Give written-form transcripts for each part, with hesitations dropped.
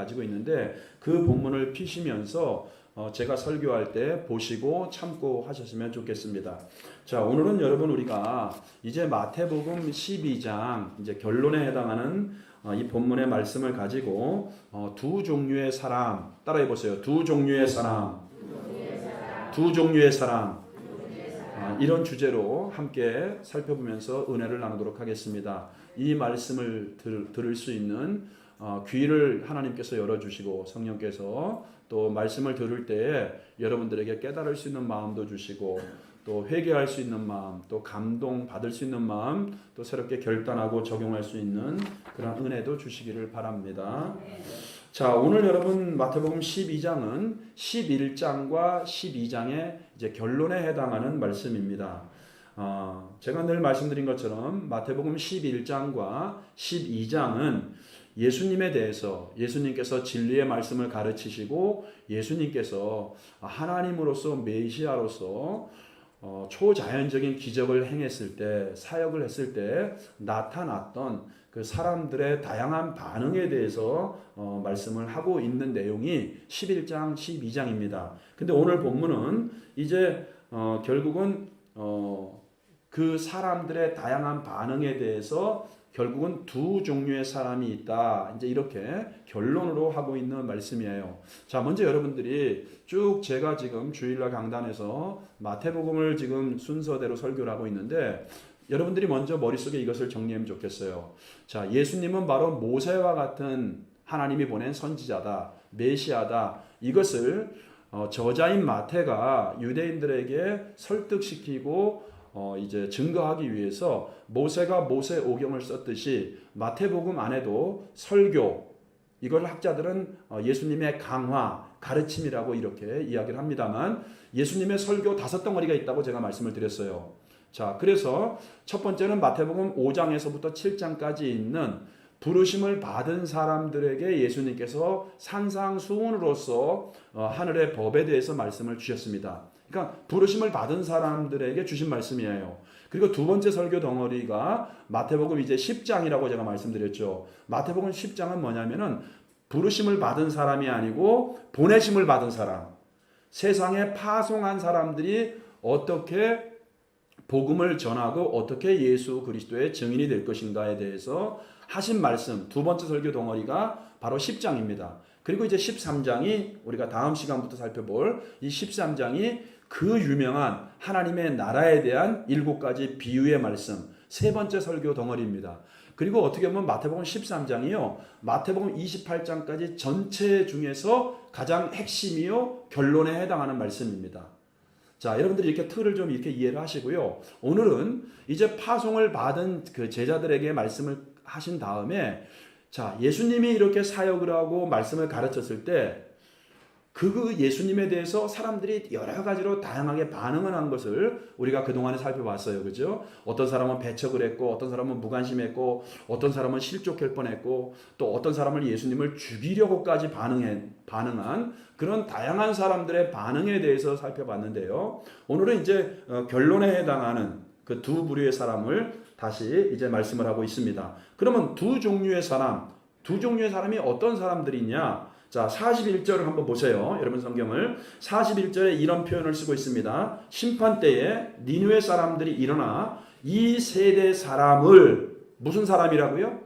가지고 있는데 그 본문을 피시면서 제가 설교할 때 보시고 참고 하셨으면 좋겠습니다. 자, 오늘은 여러분 우리가 이제 마태복음 12장 이제 결론에 해당하는 이 본문의 말씀을 가지고 두 종류의 사람 따라해 보세요. 두 종류의 사람. 두 종류의 사람. 이런 주제로 함께 살펴보면서 은혜를 나누도록 하겠습니다. 이 말씀을 들을 수 있는 귀를 하나님께서 열어주시고 성령께서 또 말씀을 들을 때에 여러분들에게 깨달을 수 있는 마음도 주시고 또 회개할 수 있는 마음, 또 감동 받을 수 있는 마음, 또 새롭게 결단하고 적용할 수 있는 그런 은혜도 주시기를 바랍니다. 자, 오늘 여러분 마태복음 12장은 11장과 12장의 이제 결론에 해당하는 말씀입니다. 제가 늘 말씀드린 것처럼 마태복음 11장과 12장은 예수님에 대해서 예수님께서 진리의 말씀을 가르치시고 예수님께서 하나님으로서 메시아로서 초자연적인 기적을 행했을 때 사역을 했을 때 나타났던 그 사람들의 다양한 반응에 대해서 말씀을 하고 있는 내용이 11장 12장입니다. 근데 오늘 본문은 이제 결국은 그 사람들의 다양한 반응에 대해서 결국은 두 종류의 사람이 있다. 이제 이렇게 결론으로 하고 있는 말씀이에요. 자, 먼저 여러분들이 쭉 제가 지금 주일날 강단에서 마태복음을 지금 순서대로 설교를 하고 있는데 여러분들이 먼저 머릿속에 이것을 정리하면 좋겠어요. 자, 예수님은 바로 모세와 같은 하나님이 보낸 선지자다. 메시아다. 이것을 저자인 마태가 유대인들에게 설득시키고 이제 증거하기 위해서 모세가 모세 오경을 썼듯이 마태복음 안에도 설교, 이걸 학자들은 예수님의 강화, 가르침이라고 이렇게 이야기를 합니다만 예수님의 설교 5덩어리가 있다고 제가 말씀을 드렸어요. 자, 그래서 첫 번째는 마태복음 5장에서부터 7장까지 있는 부르심을 받은 사람들에게 예수님께서 산상수훈으로서 하늘의 법에 대해서 말씀을 주셨습니다. 그러니까 부르심을 받은 사람들에게 주신 말씀이에요. 그리고 두 번째 설교 덩어리가 마태복음 이제 10장이라고 제가 말씀드렸죠. 마태복음 10장은 뭐냐면은 부르심을 받은 사람이 아니고 보내심을 받은 사람, 세상에 파송한 사람들이 어떻게 복음을 전하고 어떻게 예수 그리스도의 증인이 될 것인가에 대해서 하신 말씀, 두 번째 설교 덩어리가 바로 10장입니다. 그리고 이제 13장이 우리가 다음 시간부터 살펴볼 이 13장이 그 유명한 하나님의 나라에 대한 7가지 비유의 말씀, 세 번째 설교 덩어리입니다. 그리고 어떻게 보면 마태복음 13장이요, 마태복음 28장까지 전체 중에서 가장 핵심이요 결론에 해당하는 말씀입니다. 자, 여러분들이 이렇게 틀을 좀 이렇게 이해를 하시고요. 오늘은 이제 파송을 받은 그 제자들에게 말씀을 하신 다음에 자, 예수님이 이렇게 사역을 하고 말씀을 가르쳤을 때 그 예수님에 대해서 사람들이 여러 가지로 다양하게 반응을 한 것을 우리가 그동안에 살펴봤어요. 그죠? 어떤 사람은 배척을 했고 어떤 사람은 무관심했고 어떤 사람은 실족할 뻔했고 또 어떤 사람은 예수님을 죽이려고까지 반응한 그런 다양한 사람들의 반응에 대해서 살펴봤는데요. 오늘은 이제 결론에 해당하는 그 두 부류의 사람을 다시 이제 말씀을 하고 있습니다. 그러면 두 종류의 사람이 어떤 사람들이냐? 자, 41절을 한번 보세요. 여러분 성경을 41절에 이런 표현을 쓰고 있습니다. 심판 때에 니느웨 사람들이 일어나 이 세대 사람을 무슨 사람이라고요?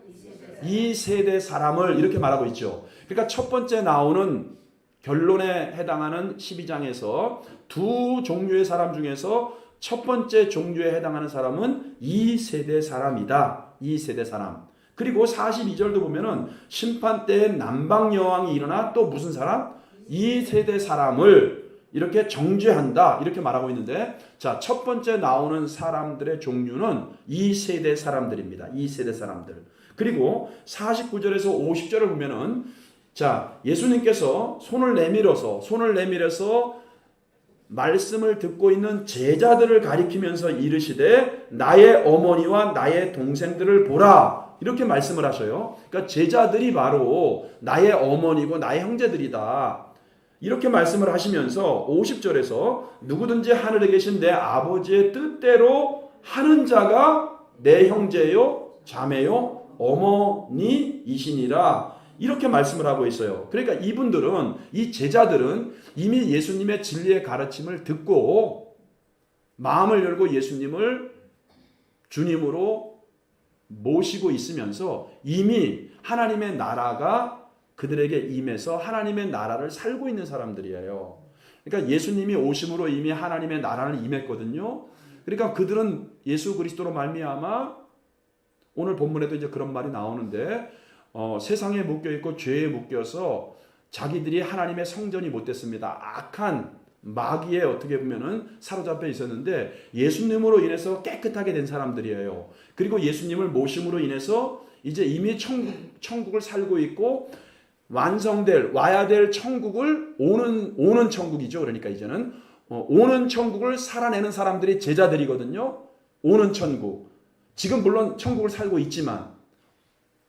이 세대 사람을 이렇게 말하고 있죠. 그러니까 첫 번째 나오는 결론에 해당하는 12장에서 두 종류의 사람 중에서 첫 번째 종류에 해당하는 사람은 이 세대 사람이다. 이 세대 사람. 그리고 42절도 보면은 심판 때에 남방 여왕이 일어나 또 무슨 사람? 이 세대 사람을 이렇게 정죄한다. 이렇게 말하고 있는데 자, 첫 번째 나오는 사람들의 종류는 이 세대 사람들입니다. 이 세대 사람들. 그리고 49절에서 50절을 보면은 자, 예수님께서 손을 내밀어서 말씀을 듣고 있는 제자들을 가리키면서 이르시되 나의 어머니와 나의 동생들을 보라. 이렇게 말씀을 하셔요. 그러니까 제자들이 바로 나의 어머니고 나의 형제들이다. 이렇게 말씀을 하시면서 50절에서 누구든지 하늘에 계신 내 아버지의 뜻대로 하는 자가 내 형제요, 자매요, 어머니이시니라. 이렇게 말씀을 하고 있어요. 그러니까 이분들은, 이 제자들은 이미 예수님의 진리의 가르침을 듣고 마음을 열고 예수님을 주님으로 모시고 있으면서 이미 하나님의 나라가 그들에게 임해서 하나님의 나라를 살고 있는 사람들이에요. 그러니까 예수님이 오심으로 이미 하나님의 나라를 임했거든요. 그러니까 그들은 예수 그리스도로 말미암아, 오늘 본문에도 이제 그런 말이 나오는데, 세상에 묶여 있고 죄에 묶여서 자기들이 하나님의 성전이 못 됐습니다. 악한 마귀에 어떻게 보면은 사로잡혀 있었는데 예수님으로 인해서 깨끗하게 된 사람들이에요. 그리고 예수님을 모심으로 인해서 이제 이미 천국을 살고 있고 와야 될 천국을 오는 천국이죠. 그러니까 이제는 오는 천국을 살아내는 사람들이 제자들이거든요. 오는 천국. 지금 물론 천국을 살고 있지만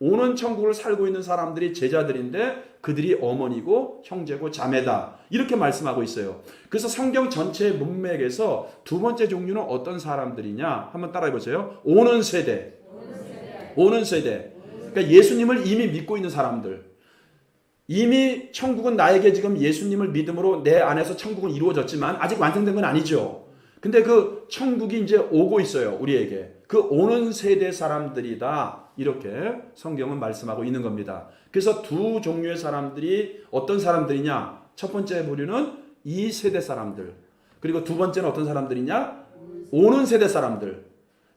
오는 천국을 살고 있는 사람들이 제자들인데 그들이 어머니고 형제고 자매다. 이렇게 말씀하고 있어요. 그래서 성경 전체의 문맥에서 두 번째 종류는 어떤 사람들이냐? 한번 따라해 보세요. 오는 세대. 오는 세대. 그러니까 예수님을 이미 믿고 있는 사람들. 이미 천국은 나에게 지금 예수님을 믿음으로 내 안에서 천국은 이루어졌지만 아직 완성된 건 아니죠. 근데 그 천국이 이제 오고 있어요. 우리에게. 그 오는 세대 사람들이다. 이렇게 성경은 말씀하고 있는 겁니다. 그래서 두 종류의 사람들이 어떤 사람들이냐? 첫 번째 부류는 이 세대 사람들. 그리고 두 번째는 어떤 사람들이냐? 오는 세대 사람들.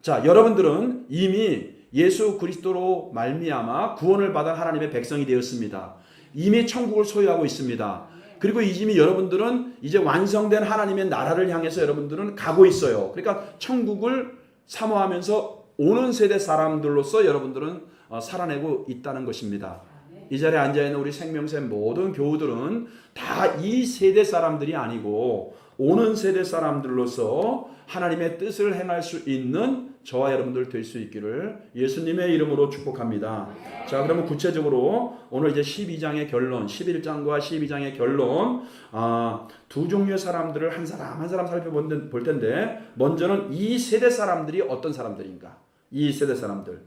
자, 여러분들은 이미 예수 그리스도로 말미암아 구원을 받은 하나님의 백성이 되었습니다. 이미 천국을 소유하고 있습니다. 그리고 이미 여러분들은 이제 완성된 하나님의 나라를 향해서 여러분들은 가고 있어요. 그러니까 천국을 사모하면서 오는 세대 사람들로서 여러분들은 살아내고 있다는 것입니다. 이 자리에 앉아있는 우리 생명새 모든 교우들은 다 이 세대 사람들이 아니고 오는 세대 사람들로서 하나님의 뜻을 행할 수 있는 저와 여러분들 될 수 있기를 예수님의 이름으로 축복합니다. 자, 그러면 구체적으로 오늘 이제 12장의 결론, 11장과 12장의 결론, 두 종류의 사람들을 한 사람 한 사람 살펴볼 텐데, 먼저는 이 세대 사람들이 어떤 사람들인가? 이 세대 사람들.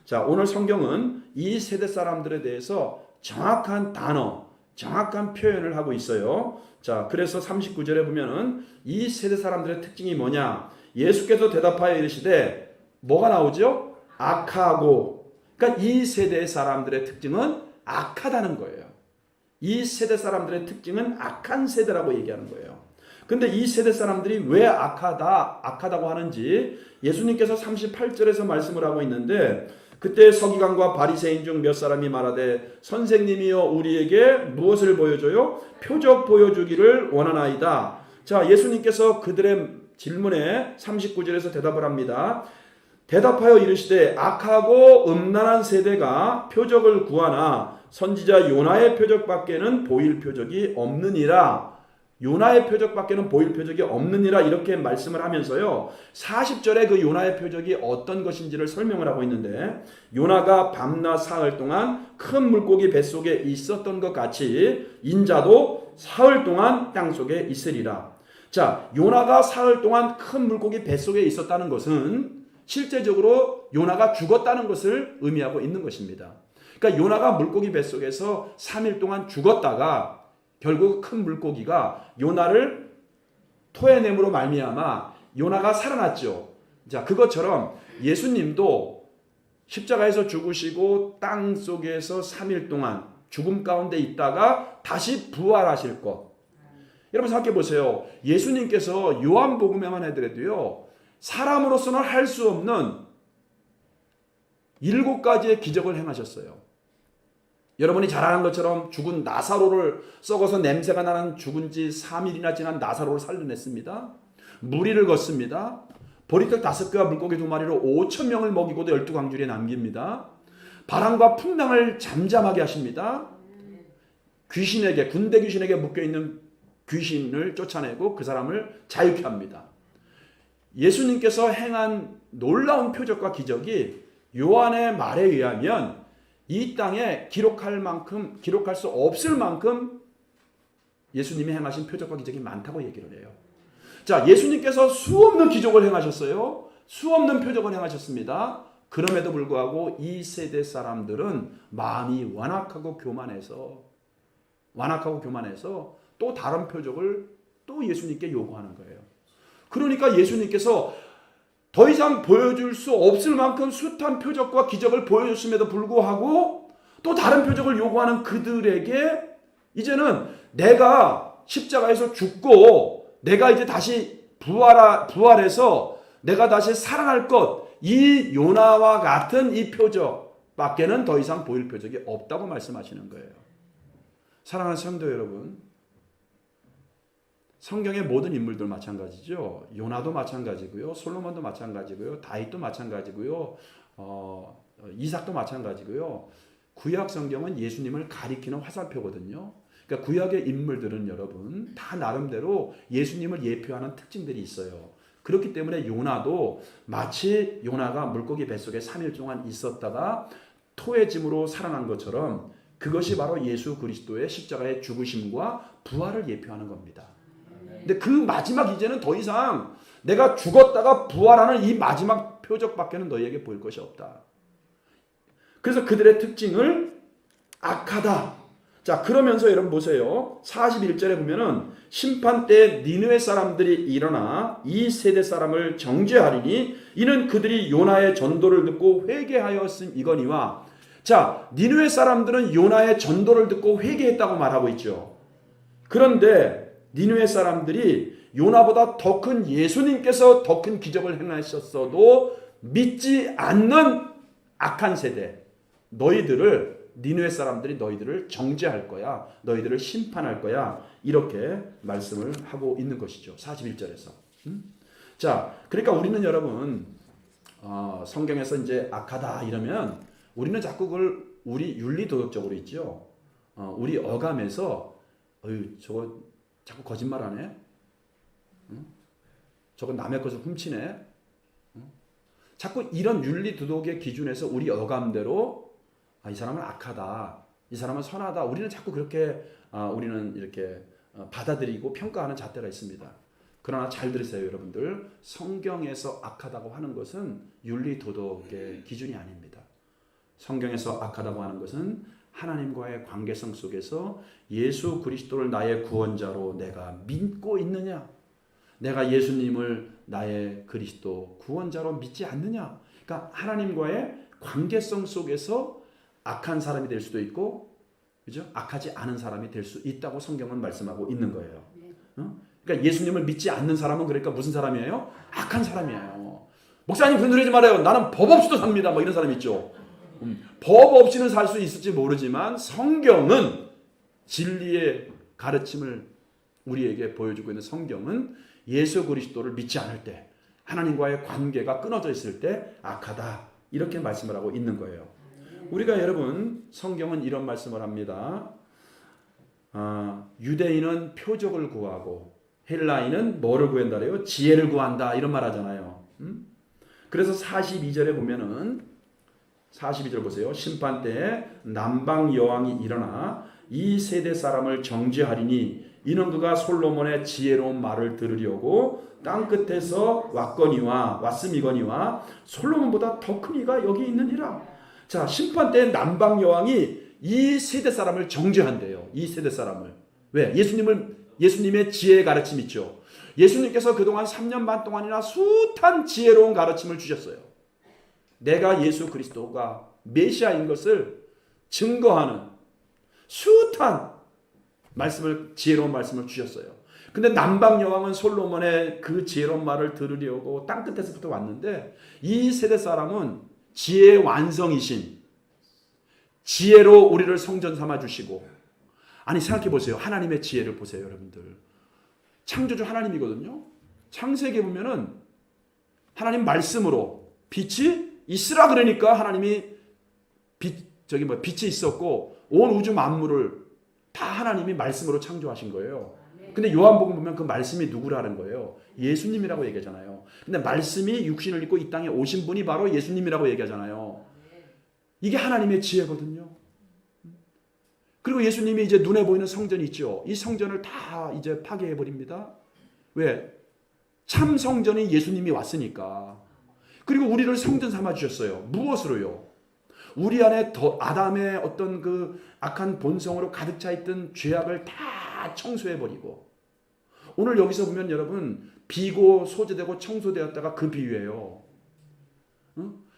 자, 오늘 성경은 이 세대 사람들에 대해서 정확한 단어, 정확한 표현을 하고 있어요. 자, 그래서 39절에 보면은 이 세대 사람들의 특징이 뭐냐? 예수께서 대답하여 이르시되 뭐가 나오죠? 악하고. 그러니까 이 세대 사람들의 특징은 악하다는 거예요. 이 세대 사람들의 특징은 악한 세대라고 얘기하는 거예요. 근데 이 세대 사람들이 왜 악하다고 하는지 예수님께서 38절에서 말씀을 하고 있는데, 그때 서기관과 바리새인 중 몇 사람이 말하되 선생님이여 우리에게 무엇을 보여줘요? 표적 보여주기를 원하나이다. 자, 예수님께서 그들의 질문에 39절에서 대답을 합니다. 대답하여 이르시되 악하고 음란한 세대가 표적을 구하나 선지자 요나의 표적밖에는 보일 표적이 없느니라. 요나의 표적밖에는 보일 표적이 없느니라, 이렇게 말씀을 하면서요, 40절에 그 요나의 표적이 어떤 것인지를 설명을 하고 있는데, 요나가 밤낮 사흘 동안 큰 물고기 뱃속에 있었던 것 같이 인자도 사흘 동안 땅속에 있으리라. 자, 요나가 사흘 동안 큰 물고기 뱃속에 있었다는 것은 실제적으로 요나가 죽었다는 것을 의미하고 있는 것입니다. 그러니까 요나가 물고기 뱃속에서 3일 동안 죽었다가 결국 큰 물고기가 요나를 토해냄으로 말미암아 요나가 살아났죠. 자, 그것처럼 예수님도 십자가에서 죽으시고 땅 속에서 3일 동안 죽음 가운데 있다가 다시 부활하실 것. 여러분 생각해 보세요. 예수님께서 요한복음에만 해더라도요, 사람으로서는 할 수 없는 7가지의 기적을 행하셨어요. 여러분이 잘 아는 것처럼 죽은 나사로를, 썩어서 냄새가 나는 죽은 지 3일이나 지난 나사로를 살려냈습니다. 무리를 걷습니다. 보리떡 5개와 물고기 2마리로 5,000명을 먹이고도 12광주리에 남깁니다. 바람과 풍랑을 잠잠하게 하십니다. 귀신에게, 군대 귀신에게 묶여있는 귀신을 쫓아내고 그 사람을 자유케 합니다. 예수님께서 행한 놀라운 표적과 기적이 요한의 말에 의하면 이 땅에 기록할 수 없을 만큼 예수님이 행하신 표적과 기적이 많다고 얘기를 해요. 자, 예수님께서 수없는 기적을 행하셨어요. 수없는 표적을 행하셨습니다. 그럼에도 불구하고 이 세대 사람들은 마음이 완악하고 교만해서 또 다른 표적을 또 예수님께 요구하는 거예요. 그러니까 예수님께서 더 이상 보여줄 수 없을 만큼 숱한 표적과 기적을 보여줬음에도 불구하고 또 다른 표적을 요구하는 그들에게 이제는 내가 십자가에서 죽고 내가 이제 다시 부활해서 내가 다시 살아날 것, 이 요나와 같은 이 표적밖에는 더 이상 보일 표적이 없다고 말씀하시는 거예요. 사랑하는 성도 여러분, 성경의 모든 인물들 마찬가지죠. 요나도 마찬가지고요. 솔로몬도 마찬가지고요. 다윗도 마찬가지고요. 이삭도 마찬가지고요. 구약 성경은 예수님을 가리키는 화살표거든요. 그러니까 구약의 인물들은 여러분 다 나름대로 예수님을 예표하는 특징들이 있어요. 그렇기 때문에 요나도 마치 요나가 물고기 뱃속에 3일 동안 있었다가 토의 짐으로 살아난 것처럼 그것이 바로 예수 그리스도의 십자가의 죽으심과 부활을 예표하는 겁니다. 근데 그 마지막 이제는 더 이상 내가 죽었다가 부활하는 이 마지막 표적밖에는 너희에게 보일 것이 없다. 그래서 그들의 특징을 악하다. 자, 그러면서 여러분 보세요. 41절에 보면은 심판 때 니느웨 사람들이 일어나 이 세대 사람을 정죄하리니 이는 그들이 요나의 전도를 듣고 회개하였음이거니와. 자, 니느웨 사람들은 요나의 전도를 듣고 회개했다고 말하고 있죠. 그런데 니느웨 사람들이 요나보다 더 큰 예수님께서 더 큰 기적을 행하셨어도 믿지 않는 악한 세대, 니느웨 사람들이 너희들을 정죄할 거야. 너희들을 심판할 거야. 이렇게 말씀을 하고 있는 것이죠. 41절에서. 자, 그러니까 우리는 여러분 성경에서 이제 악하다 이러면 우리는 자꾸 그걸 우리 윤리도덕적으로 있죠. 우리 어감에서 저거 자꾸 거짓말하네. 저거 남의 것을 훔치네. 자꾸 이런 윤리도덕의 기준에서 우리 어감대로 이 사람은 악하다, 이 사람은 선하다. 우리는 자꾸 그렇게 우리는 이렇게 받아들이고 평가하는 잣대가 있습니다. 그러나 잘 들으세요, 여러분들. 성경에서 악하다고 하는 것은 윤리도덕의 기준이 아닙니다. 성경에서 악하다고 하는 것은 하나님과의 관계성 속에서 예수 그리스도를 나의 구원자로 내가 믿고 있느냐, 내가 예수님을 나의 그리스도 구원자로 믿지 않느냐. 그러니까 하나님과의 관계성 속에서 악한 사람이 될 수도 있고, 그죠? 악하지 않은 사람이 될 수 있다고 성경은 말씀하고 있는 거예요. 그러니까 예수님을 믿지 않는 사람은 그러니까 무슨 사람이에요? 악한 사람이에요. 목사님 그런 소리 하지 말아요. 나는 법 없이도 삽니다. 뭐 이런 사람 있죠. 법 없이는 살 수 있을지 모르지만 성경은 진리의 가르침을 우리에게 보여주고 있는 성경은 예수 그리스도를 믿지 않을 때, 하나님과의 관계가 끊어져 있을 때 악하다, 이렇게 말씀을 하고 있는 거예요. 우리가 여러분 성경은 이런 말씀을 합니다. 유대인은 표적을 구하고 헬라인은 뭐를 구한다래요? 지혜를 구한다, 이런 말 하잖아요. 그래서 42절에 보면은 42절 보세요. 심판 때에 남방 여왕이 일어나 이 세대 사람을 정죄하리니 이는 그가 솔로몬의 지혜로운 말을 들으려고 땅끝에서 왔음이거니와 솔로몬보다 더 큰 이가 여기 있느니라. 자, 심판 때 남방 여왕이 이 세대 사람을 정죄한대요. 이 세대 사람을. 왜? 예수님의 지혜의 가르침 있죠. 예수님께서 그동안 3년 반 동안이나 숱한 지혜로운 가르침을 주셨어요. 내가 예수 그리스도가 메시아인 것을 증거하는 숱한 지혜로운 말씀을 주셨어요. 근데 남방 여왕은 솔로몬의 그 지혜로운 말을 들으려고 땅끝에서부터 왔는데, 이 세대 사람은 지혜의 완성이신, 지혜로 우리를 성전 삼아 주시고, 아니 생각해 보세요. 하나님의 지혜를 보세요, 여러분들. 창조주 하나님이거든요. 창세기에 보면은 하나님 말씀으로 빛이 있으라 그러니까 하나님이 빛이 있었고 온 우주 만물을 다 하나님이 말씀으로 창조하신 거예요. 근데 요한복음 보면 그 말씀이 누구라는 거예요? 예수님이라고 얘기하잖아요. 근데 말씀이 육신을 입고 이 땅에 오신 분이 바로 예수님이라고 얘기하잖아요. 이게 하나님의 지혜거든요. 그리고 예수님이 이제 눈에 보이는 성전이 있죠. 이 성전을 다 이제 파괴해 버립니다. 왜? 참 성전이 예수님이 왔으니까. 그리고 우리를 성전 삼아 주셨어요. 무엇으로요? 우리 안에 아담의 어떤 그 악한 본성으로 가득 차 있던 죄악을 다 청소해 버리고, 오늘 여기서 보면 여러분 비고 소재되고 청소되었다가 그 비유예요.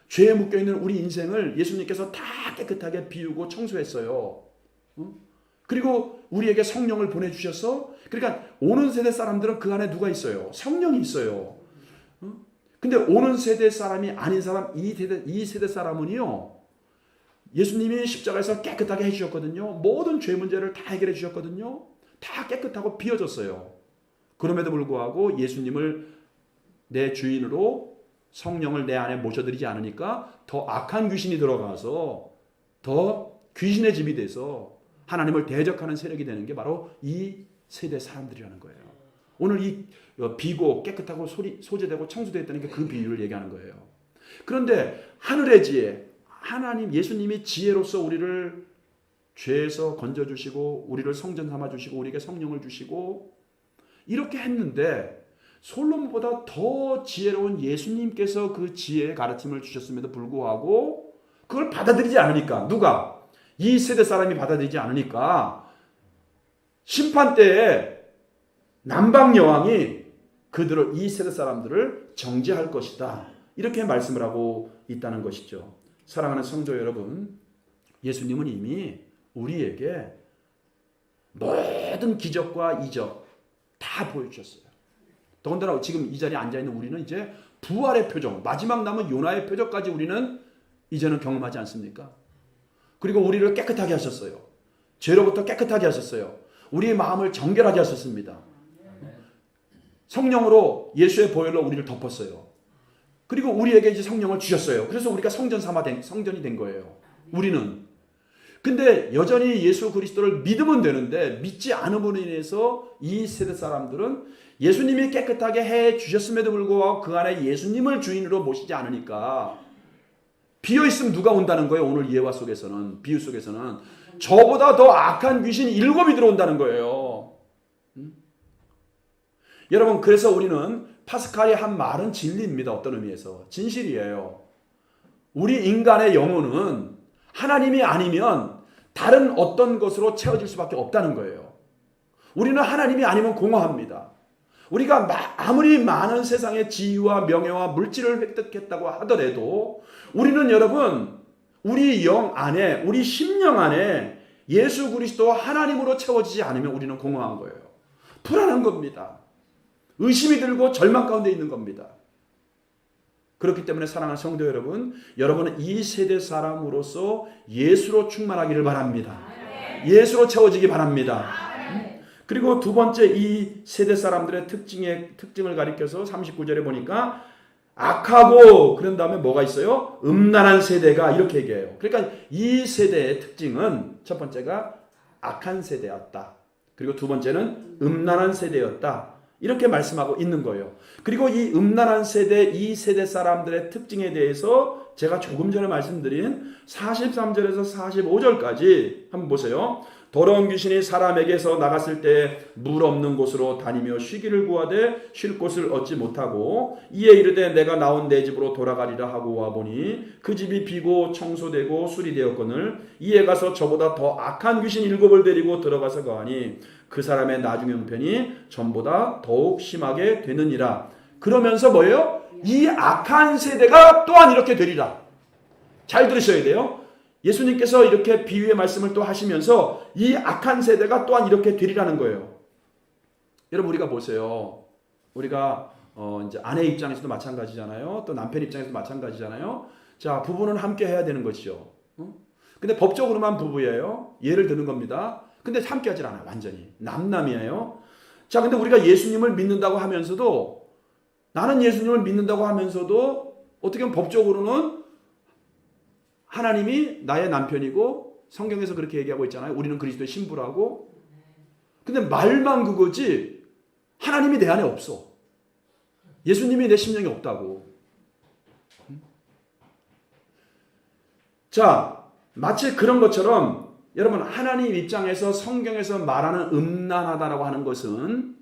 죄에 묶여 있는 우리 인생을 예수님께서 다 깨끗하게 비우고 청소했어요. 그리고 우리에게 성령을 보내주셔서, 그러니까 오는 세대 사람들은 그 안에 누가 있어요? 성령이 있어요. 근데 오는 세대 사람이 아닌 사람, 이 세대 사람은요, 예수님이 십자가에서 깨끗하게 해주셨거든요. 모든 죄 문제를 다 해결해 주셨거든요. 다 깨끗하고 비워졌어요. 그럼에도 불구하고 예수님을 내 주인으로 성령을 내 안에 모셔드리지 않으니까 더 악한 귀신이 들어가서 더 귀신의 집이 돼서 하나님을 대적하는 세력이 되는 게 바로 이 세대 사람들이라는 거예요. 오늘 이 비고 깨끗하고 소재되고 청소되었다는 게 그 비유를 얘기하는 거예요. 그런데 하늘의 지혜, 하나님 예수님이 지혜로서 우리를 죄에서 건져주시고 우리를 성전 삼아주시고 우리에게 성령을 주시고 이렇게 했는데, 솔로몬보다 더 지혜로운 예수님께서 그 지혜의 가르침을 주셨음에도 불구하고 그걸 받아들이지 않으니까, 누가? 이 세대 사람이 받아들이지 않으니까 심판 때에 남방 여왕이 그들을, 이 세대 사람들을 정죄할 것이다, 이렇게 말씀을 하고 있다는 것이죠. 사랑하는 성도 여러분, 예수님은 이미 우리에게 모든 기적과 이적 다 보여주셨어요. 더군다나 지금 이 자리에 앉아있는 우리는 이제 부활의 표정, 마지막 남은 요나의 표정까지 우리는 이제는 경험하지 않습니까? 그리고 우리를 깨끗하게 하셨어요. 죄로부터 깨끗하게 하셨어요. 우리의 마음을 정결하게 하셨습니다. 성령으로, 예수의 보혈로 우리를 덮었어요. 그리고 우리에게 이제 성령을 주셨어요. 그래서 우리가 성전이 된 거예요. 우리는. 근데 여전히 예수 그리스도를 믿으면 되는데 믿지 않음으로 인해서 이 세대 사람들은 예수님이 깨끗하게 해 주셨음에도 불구하고 그 안에 예수님을 주인으로 모시지 않으니까 비어있으면 누가 온다는 거예요. 오늘 예화 속에서는, 비유 속에서는 저보다 더 악한 귀신이 7이 들어온다는 거예요. 여러분, 그래서 우리는 파스칼이 한 말은 진리입니다. 어떤 의미에서 진실이에요. 우리 인간의 영혼은 하나님이 아니면 다른 어떤 것으로 채워질 수밖에 없다는 거예요. 우리는 하나님이 아니면 공허합니다. 우리가 아무리 많은 세상의 지위와 명예와 물질을 획득했다고 하더라도 우리는 여러분, 우리 영 안에, 우리 심령 안에 예수 그리스도 하나님으로 채워지지 않으면 우리는 공허한 거예요. 불안한 겁니다. 의심이 들고 절망 가운데 있는 겁니다. 그렇기 때문에 사랑하는 성도 여러분, 여러분은 이 세대 사람으로서 예수로 충만하기를 바랍니다. 예수로 채워지기 바랍니다. 그리고 두 번째, 이 세대 사람들의 특징을 가리켜서 39절에 보니까 악하고, 그런 다음에 뭐가 있어요? 음란한 세대가, 이렇게 얘기해요. 그러니까 이 세대의 특징은 첫 번째가 악한 세대였다. 그리고 두 번째는 음란한 세대였다. 이렇게 말씀하고 있는 거예요. 그리고 이 음란한 세대, 이 세대 사람들의 특징에 대해서 제가 조금 전에 말씀드린 43절에서 45절까지 한번 보세요. 더러운 귀신이 사람에게서 나갔을 때 물 없는 곳으로 다니며 쉬기를 구하되 쉴 곳을 얻지 못하고 이에 이르되 내가 나온 내 집으로 돌아가리라 하고 와보니 그 집이 비고 청소되고 수리되었거늘 이에 가서 저보다 더 악한 귀신 7을 데리고 들어가서 거하니 그 사람의 나중의 형편이 전보다 더욱 심하게 되느니라. 그러면서 뭐예요? 이 악한 세대가 또한 이렇게 되리라. 잘 들으셔야 돼요. 예수님께서 이렇게 비유의 말씀을 또 하시면서 이 악한 세대가 또한 이렇게 되리라는 거예요. 여러분, 우리가 보세요. 우리가 이제 아내 입장에서도 마찬가지잖아요. 또 남편 입장에서도 마찬가지잖아요. 자, 부부는 함께 해야 되는 것이죠. 근데 법적으로만 부부예요. 예를 드는 겁니다. 근데 함께 하질 않아요. 완전히 남남이에요. 자, 근데 우리가 예수님을 믿는다고 하면서도, 나는 예수님을 믿는다고 하면서도 어떻게 보면 법적으로는 하나님이 나의 남편이고 성경에서 그렇게 얘기하고 있잖아요. 우리는 그리스도의 신부라고. 근데 말만 그거지 하나님이 내 안에 없어. 예수님이 내 심령에 없다고. 자, 마치 그런 것처럼 여러분, 하나님 입장에서 성경에서 말하는 음란하다라고 하는 것은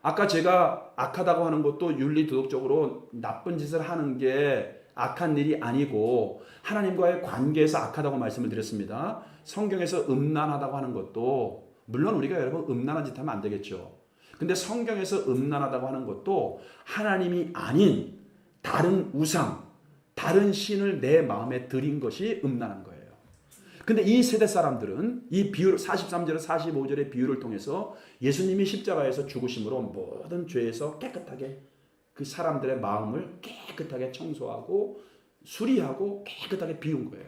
아까 제가 악하다고 하는 것도 윤리도덕적으로 나쁜 짓을 하는 게 악한 일이 아니고 하나님과의 관계에서 악하다고 말씀을 드렸습니다. 성경에서 음란하다고 하는 것도 물론 우리가 여러분 음란한 짓 하면 안 되겠죠. 근데 성경에서 음란하다고 하는 것도 하나님이 아닌 다른 우상, 다른 신을 내 마음에 들인 것이 음란한 거예요. 근데 이 세대 사람들은 이 비유 43절 45절의 비유를 통해서 예수님이 십자가에서 죽으심으로 모든 죄에서 깨끗하게 그 사람들의 마음을 깨끗하게 청소하고 수리하고 깨끗하게 비운 거예요.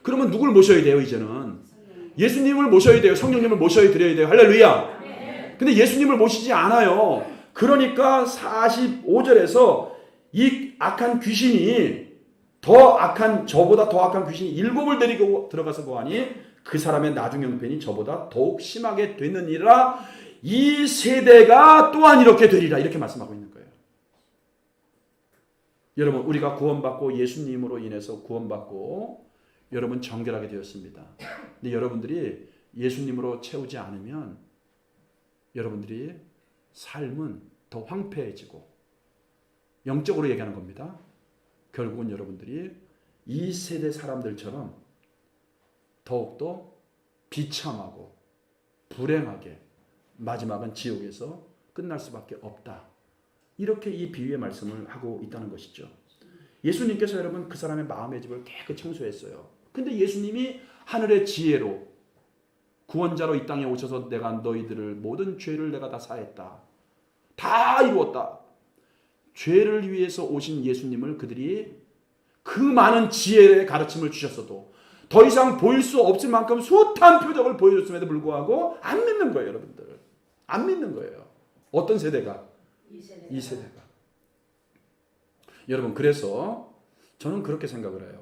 그러면 누굴 모셔야 돼요? 이제는 예수님을 모셔야 돼요. 성령님을 모셔야 드려야 돼요. 할렐루야. 근데 예수님을 모시지 않아요. 그러니까 45절에서 이 악한 귀신이 저보다 더 악한 귀신이 7을 데리고 들어가서 보아니 그 사람의 나중 형편이 저보다 더욱 심하게 되느니라. 이 세대가 또한 이렇게 되리라. 이렇게 말씀하고 있는 거예요. 여러분, 우리가 구원받고 예수님으로 인해서 구원받고 여러분 정결하게 되었습니다. 근데 여러분들이 예수님으로 채우지 않으면 여러분들이 삶은 더 황폐해지고 영적으로 얘기하는 겁니다. 결국은 여러분들이 이 세대 사람들처럼 더욱더 비참하고 불행하게 마지막은 지옥에서 끝날 수밖에 없다. 이렇게 이 비유의 말씀을 하고 있다는 것이죠. 예수님께서 여러분 그 사람의 마음의 집을 깨끗이 청소했어요. 근데 예수님이 하늘의 지혜로 구원자로 이 땅에 오셔서 내가 너희들을 모든 죄를 내가 다 사했다. 다 이루었다. 죄를 위해서 오신 예수님을 그들이 그 많은 지혜의 가르침을 주셨어도 더 이상 보일 수 없을 만큼 숱한 표적을 보여줬음에도 불구하고 안 믿는 거예요. 여러분들. 안 믿는 거예요. 어떤 세대가? 이 세대가. 여러분, 그래서 저는 그렇게 생각을 해요.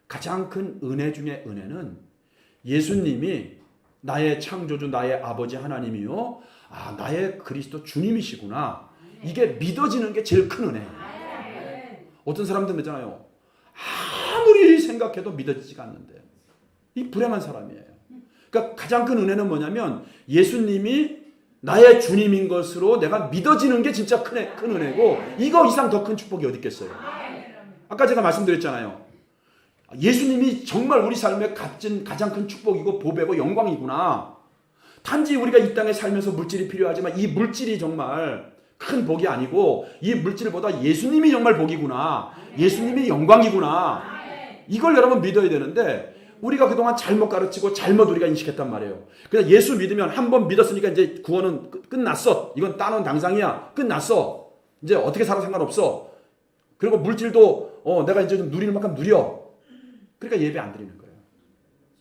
가장 큰 은혜 중에 은혜는 예수님이 나의 창조주, 나의 아버지 하나님이요, 나의 그리스도 주님이시구나. 이게 믿어지는 게 제일 큰 은혜예요. 어떤 사람들은 있잖아요. 아무리 생각해도 믿어지지가 않는데 이 불행한 사람이에요. 그러니까 가장 큰 은혜는 뭐냐면 예수님이 나의 주님인 것으로 내가 믿어지는 게 진짜 큰 은혜고 이거 이상 더 큰 축복이 어디 있겠어요. 아까 제가 말씀드렸잖아요. 예수님이 정말 우리 삶에 가장 큰 축복이고 보배고 영광이구나. 단지 우리가 이 땅에 살면서 물질이 필요하지만 이 물질이 정말 큰 복이 아니고 이 물질보다 예수님이 정말 복이구나. 예수님이 영광이구나. 이걸 여러분 믿어야 되는데 우리가 그동안 잘못 가르치고 잘못 우리가 인식했단 말이에요. 그래서 예수 믿으면 한 번 믿었으니까 이제 구원은 끝났어. 이건 따놓은 당상이야. 끝났어. 이제 어떻게 살아 상관없어. 그리고 물질도 내가 이제 좀 누리는 만큼 누려. 그러니까 예배 안 드리는 거예요.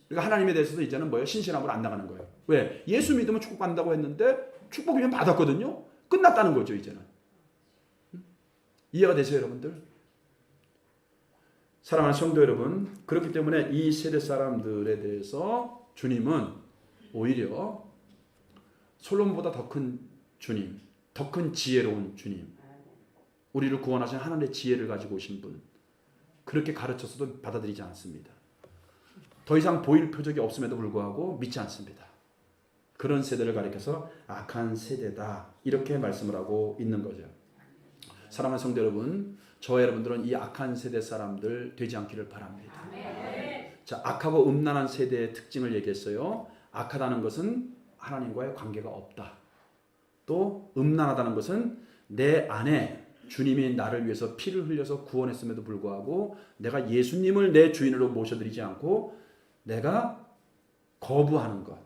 그러니까 하나님에 대해서도 이제는 뭐예요? 신실함으로 안 나가는 거예요. 왜? 예수 믿으면 축복받는다고 했는데 축복이면 받았거든요. 끝났다는 거죠, 이제는. 이해가 되세요, 여러분들? 사랑하는 성도 여러분, 그렇기 때문에 이 세대 사람들에 대해서 주님은 오히려 솔로몬보다 더 큰 주님, 더 큰 지혜로운 주님, 우리를 구원하신 하나님의 지혜를 가지고 오신 분, 그렇게 가르쳐서도 받아들이지 않습니다. 더 이상 보일 표적이 없음에도 불구하고 믿지 않습니다. 그런 세대를 가리켜서 악한 세대다, 이렇게 말씀을 하고 있는 거죠. 사랑하는 성도 여러분, 저와 여러분들은 이 악한 세대 사람들 되지 않기를 바랍니다. 자, 악하고 음란한 세대의 특징을 얘기했어요. 악하다는 것은 하나님과의 관계가 없다. 또 음란하다는 것은 내 안에 주님이 나를 위해서 피를 흘려서 구원했음에도 불구하고 내가 예수님을 내 주인으로 모셔드리지 않고 내가 거부하는 것,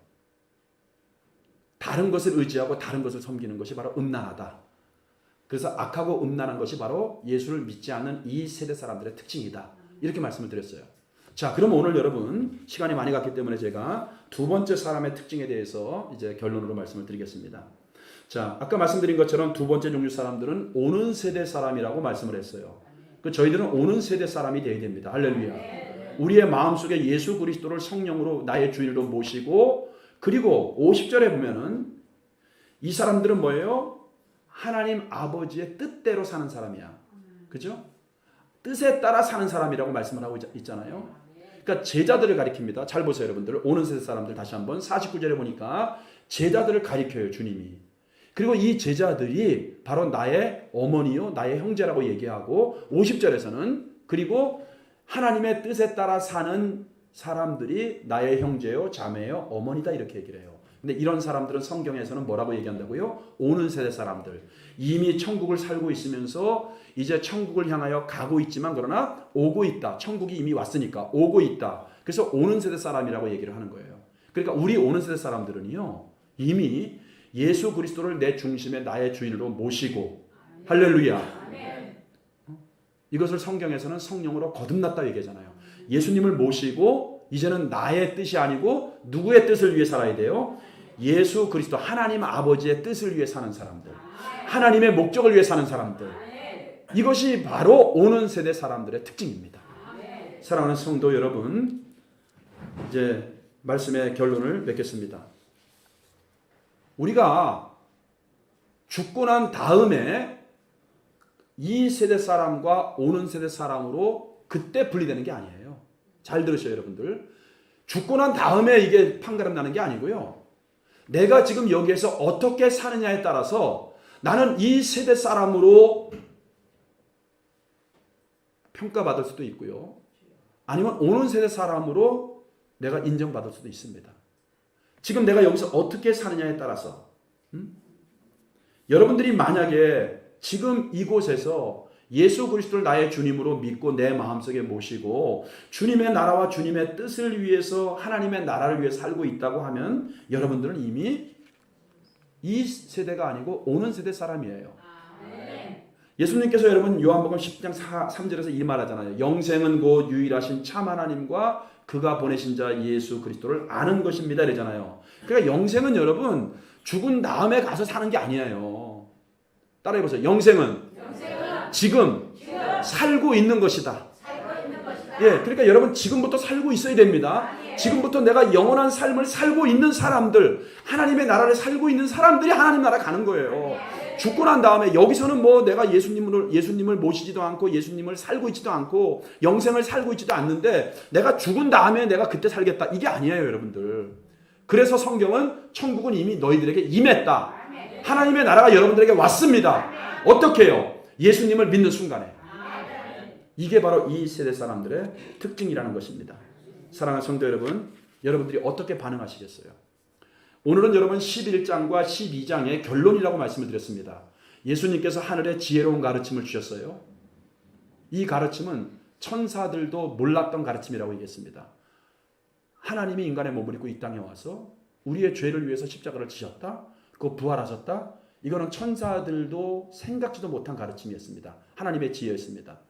다른 것을 의지하고 다른 것을 섬기는 것이 바로 음란하다. 그래서 악하고 음란한 것이 바로 예수를 믿지 않는 이 세대 사람들의 특징이다. 이렇게 말씀을 드렸어요. 자, 그럼 오늘 여러분 시간이 많이 갔기 때문에 제가 두 번째 사람의 특징에 대해서 이제 결론으로 말씀을 드리겠습니다. 자, 아까 말씀드린 것처럼 두 번째 종류 사람들은 오는 세대 사람이라고 말씀을 했어요. 저희들은 오는 세대 사람이 되어야 됩니다. 할렐루야. 우리의 마음속에 예수 그리스도를 성령으로 나의 주인으로 모시고, 그리고 50절에 보면은 이 사람들은 뭐예요? 하나님 아버지의 뜻대로 사는 사람이야. 그죠? 뜻에 따라 사는 사람이라고 말씀을 하고 있잖아요. 그러니까 제자들을 가리킵니다. 잘 보세요, 여러분들. 오는 세대 사람들 다시 한번 49절에 보니까 제자들을 가리켜요, 주님이. 그리고 이 제자들이 바로 나의 어머니요 나의 형제라고 얘기하고 50절에서는 그리고 하나님의 뜻에 따라 사는 사람들이 나의 형제요 자매요 어머니다 이렇게 얘기를 해요. 근데 이런 사람들은 성경에서는 뭐라고 얘기한다고요? 오는 세대 사람들. 이미 천국을 살고 있으면서 이제 천국을 향하여 가고 있지만 그러나 오고 있다. 천국이 이미 왔으니까 오고 있다. 그래서 오는 세대 사람이라고 얘기를 하는 거예요. 그러니까 우리 오는 세대 사람들은요. 이미 예수 그리스도를 내 중심에 나의 주인으로 모시고 할렐루야. 이것을 성경에서는 성령으로 거듭났다 얘기하잖아요. 예수님을 모시고 이제는 나의 뜻이 아니고 누구의 뜻을 위해 살아야 돼요? 예수 그리스도 하나님 아버지의 뜻을 위해 사는 사람들. 하나님의 목적을 위해 사는 사람들. 이것이 바로 오는 세대 사람들의 특징입니다. 사랑하는 성도 여러분, 이제 말씀의 결론을 맺겠습니다. 우리가 죽고 난 다음에 이 세대 사람과 오는 세대 사람으로 그때 분리되는 게 아니에요. 잘 들으셔요, 여러분들. 죽고 난 다음에 이게 판가름 나는 게 아니고요. 내가 지금 여기에서 어떻게 사느냐에 따라서 나는 이 세대 사람으로 평가받을 수도 있고요. 아니면 오는 세대 사람으로 내가 인정받을 수도 있습니다. 지금 내가 여기서 어떻게 사느냐에 따라서 여러분들이 만약에 지금 이곳에서 예수 그리스도를 나의 주님으로 믿고 내 마음속에 모시고 주님의 나라와 주님의 뜻을 위해서 하나님의 나라를 위해 살고 있다고 하면 여러분들은 이미 이 세대가 아니고 오는 세대 사람이에요. 예수님께서 여러분 요한복음 10장 3절에서 이 말하잖아요. 영생은 곧 유일하신 참 하나님과 그가 보내신 자 예수 그리스도를 아는 것입니다. 이러잖아요. 그러니까 영생은 여러분 죽은 다음에 가서 사는 게 아니에요. 따라해보세요. 영생은 지금 살고 있는 것이다. 예, 그러니까 여러분 지금부터 살고 있어야 됩니다. 지금부터 내가 영원한 삶을 살고 있는 사람들, 하나님의 나라를 살고 있는 사람들이 하나님 나라 가는 거예요. 죽고 난 다음에 여기서는 뭐 내가 예수님을 모시지도 않고 예수님을 살고 있지도 않고 영생을 살고 있지도 않는데 내가 죽은 다음에 내가 그때 살겠다. 이게 아니에요, 여러분들. 그래서 성경은 천국은 이미 너희들에게 임했다. 하나님의 나라가 여러분들에게 왔습니다. 어떻게 해요? 예수님을 믿는 순간에. 이게 바로 이 세대 사람들의 특징이라는 것입니다. 사랑하는 성도 여러분, 여러분들이 어떻게 반응하시겠어요? 오늘은 여러분 11장과 12장의 결론이라고 말씀을 드렸습니다. 예수님께서 하늘에 지혜로운 가르침을 주셨어요. 이 가르침은 천사들도 몰랐던 가르침이라고 얘기했습니다. 하나님이 인간의 몸을 입고 이 땅에 와서 우리의 죄를 위해서 십자가를 지셨다. 그 부활하셨다. 이거는 천사들도 생각지도 못한 가르침이었습니다. 하나님의 지혜였습니다.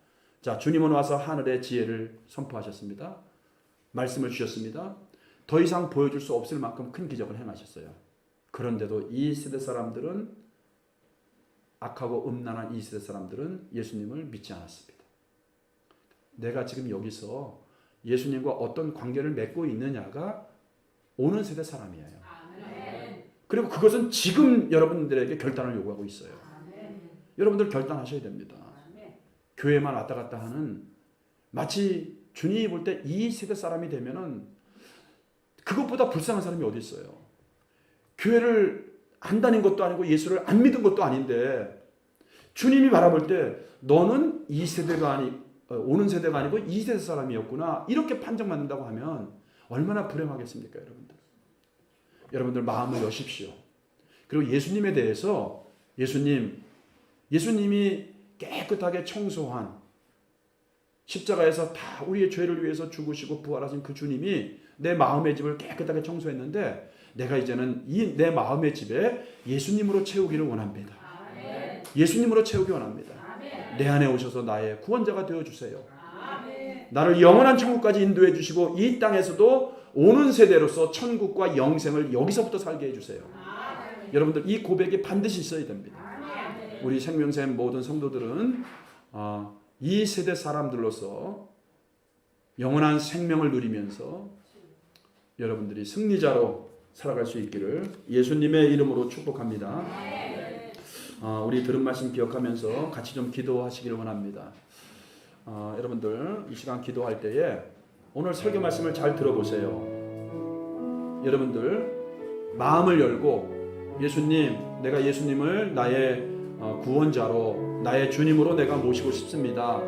자, 주님은 와서 하늘의 지혜를 선포하셨습니다. 말씀을 주셨습니다. 더 이상 보여줄 수 없을 만큼 큰 기적을 행하셨어요. 그런데도 이 세대 사람들은 악하고 음란한 이 세대 사람들은 예수님을 믿지 않았습니다. 내가 지금 여기서 예수님과 어떤 관계를 맺고 있느냐가 오는 세대 사람이에요. 그리고 그것은 지금 여러분들에게 결단을 요구하고 있어요. 여러분들 결단하셔야 됩니다. 교회만 왔다 갔다 하는 마치 주님이 볼 때 이 세대 사람이 되면은 그것보다 불쌍한 사람이 어디 있어요? 교회를 안 다닌 것도 아니고 예수를 안 믿은 것도 아닌데 주님이 바라볼 때 너는 이 세대가 오는 세대가 아니고 이 세대 사람이었구나 이렇게 판정받는다고 하면 얼마나 불행하겠습니까, 여러분들? 여러분들 마음을 여십시오. 그리고 예수님에 대해서 예수님이 깨끗하게 청소한 십자가에서 다 우리의 죄를 위해서 죽으시고 부활하신 그 주님이 내 마음의 집을 깨끗하게 청소했는데 내가 이제는 이 내 마음의 집에 예수님으로 채우기를 원합니다. 아멘. 예수님으로 채우기 원합니다. 아멘. 내 안에 오셔서 나의 구원자가 되어주세요. 아멘. 나를 영원한 천국까지 인도해 주시고 이 땅에서도 오는 세대로서 천국과 영생을 여기서부터 살게 해주세요. 아멘. 여러분들 이 고백이 반드시 있어야 됩니다. 아멘. 우리 생명샘 모든 성도들은 이 세대 사람들로서 영원한 생명을 누리면서 여러분들이 승리자로 살아갈 수 있기를 예수님의 이름으로 축복합니다. 우리 들은 말씀 기억하면서 같이 좀 기도하시기를 원합니다. 여러분들 이 시간 기도할 때에 오늘 설교 말씀을 잘 들어보세요. 여러분들 마음을 열고 예수님 내가 예수님을 나의 구원자로 나의 주님으로 내가 모시고 싶습니다.